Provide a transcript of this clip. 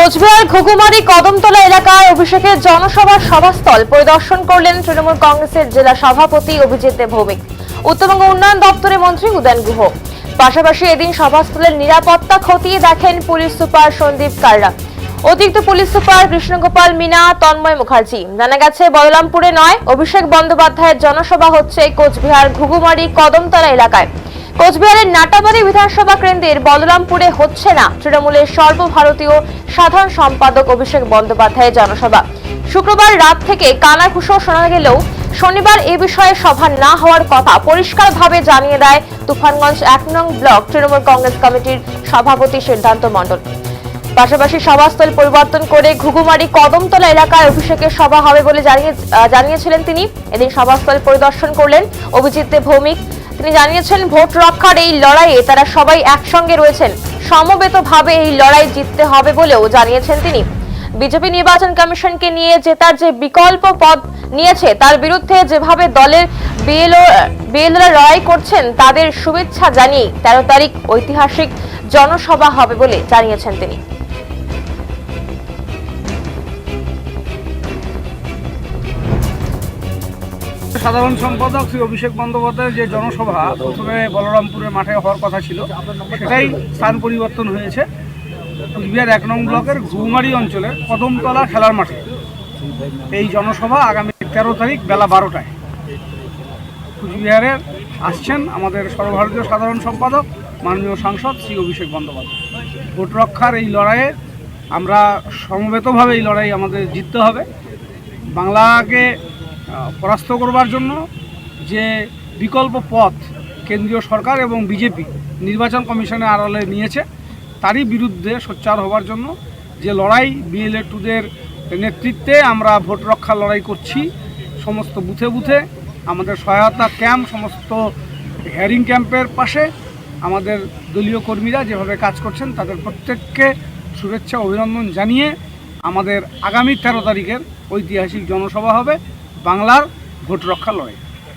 কোচবিহার ঘুঘুমারি কদমতলা এলাকায় অভিষেকের জনসভার সভাস্থল পরিদর্শন করলেন তৃণমূল কংগ্রেসের জেলা সভাপতি অভিজিৎ দেব ভৌমিক, উত্তরবঙ্গ উন্নয়ন দপ্তরের মন্ত্রী উদয়ন গুহ। পাশাপাশি এদিন সভাস্থলের নিরাপত্তা খতিয়ে দেখেন পুলিশ সুপার সন্দীপ কাররা, অতিরিক্ত পুলিশ সুপার কৃষ্ণগোপাল মিনা, তন্ময় মুখার্জি। জানা গেছে বলরামপুরে নয়, অভিষেক বন্দ্যোপাধ্যায়ের জনসভা হচ্ছে কোচবিহার ঘুঘুমারি কদমতলা এলাকায়। কোচবিহারের নাটাবাড়ি বিধানসভা কেন্দ্রের বলরামপুরে হচ্ছে না তৃণমূলের সর্বভারতীয় সাধারণ সম্পাদক অভিষেক বন্দ্যোপাধ্যায়ের জনসভা। শুক্রবার রাত থেকে কানাঘুষো শোনা গেলেও শনিবার এ বিষয়ে সভা না হওয়ার কথা পরিষ্কারভাবে জানিয়ে দেয় তুফানগঞ্জ ১ নং ব্লক তৃণমূল কংগ্রেস কমিটির সভাপতি সিদ্ধান্ত মণ্ডল। পাশাপাশি সভাস্থল পরিবর্তন করে ঘুঘুমারি কদমতলা এলাকায় অভিষেকের সভা হবে বলে জানিয়েছিলেন তিনি। এদিন সভাস্থল পরিদর্শন করলেন অভিজিৎ দেব ভৌমিক। তিনি জানিয়েছেন ভোট রক্ষার এই লড়াইয়ে তারা সবাই একসঙ্গে রয়েছেন, সমবেতভাবে এই লড়াই জিততে হবে বলেও জানিয়েছেন তিনি। বিজেপি নির্বাচন কমিশনকে নিয়ে জেতার যে বিকল্প পথ নিয়েছে তার বিরুদ্ধে যেভাবে দলের বিএলওরা লড়াই করছেন তাদের শুভেচ্ছা জানিয়ে ১৩ তারিখ ঐতিহাসিক জনসভা হবে বলে জানিয়েছেন তিনি। সাধারণ সম্পাদক শ্রী অভিষেক বন্দ্যোপাধ্যায়ের যে জনসভা প্রথমে বলরামপুরের মাঠে হওয়ার কথা ছিল, সেটাই স্থান পরিবর্তন হয়েছে কোচবিহার ১ নং ব্লকের ঘুঘুমারি অঞ্চলের কদমতলা খেলার মাঠে। এই জনসভা আগামী ১৩ তারিখ বেলা ১২টায় কোচবিহারে আসছেন আমাদের সর্বভারতীয় সাধারণ সম্পাদক মাননীয় সাংসদ শ্রী অভিষেক বন্দ্যোপাধ্যায়। ভোট রক্ষার এই লড়াইয়ে আমরা সমবেতভাবে এই লড়াই আমাদের জিততে হবে। বাংলাকে পরাস্ত করবার জন্য যে বিকল্প পথ কেন্দ্রীয় সরকার এবং বিজেপি নির্বাচন কমিশনের আড়ালে নিয়েছে, তারই বিরুদ্ধে সোচ্চার হওয়ার জন্য যে লড়াই বিএলএ-2দের নেতৃত্বে আমরা ভোট রক্ষার লড়াই করছি। সমস্ত বুথে বুথে আমাদের সহায়তা ক্যাম্প, সমস্ত হিয়ারিং ক্যাম্পের পাশে আমাদের দলীয় কর্মীরা যেভাবে কাজ করছেন তাদের প্রত্যেককে শুভেচ্ছা অভিনন্দন জানিয়ে আমাদের আগামী ১৩ তারিখের ঐতিহাসিক জনসভা হবে বাংলার ভোট রক্ষার লড়াই।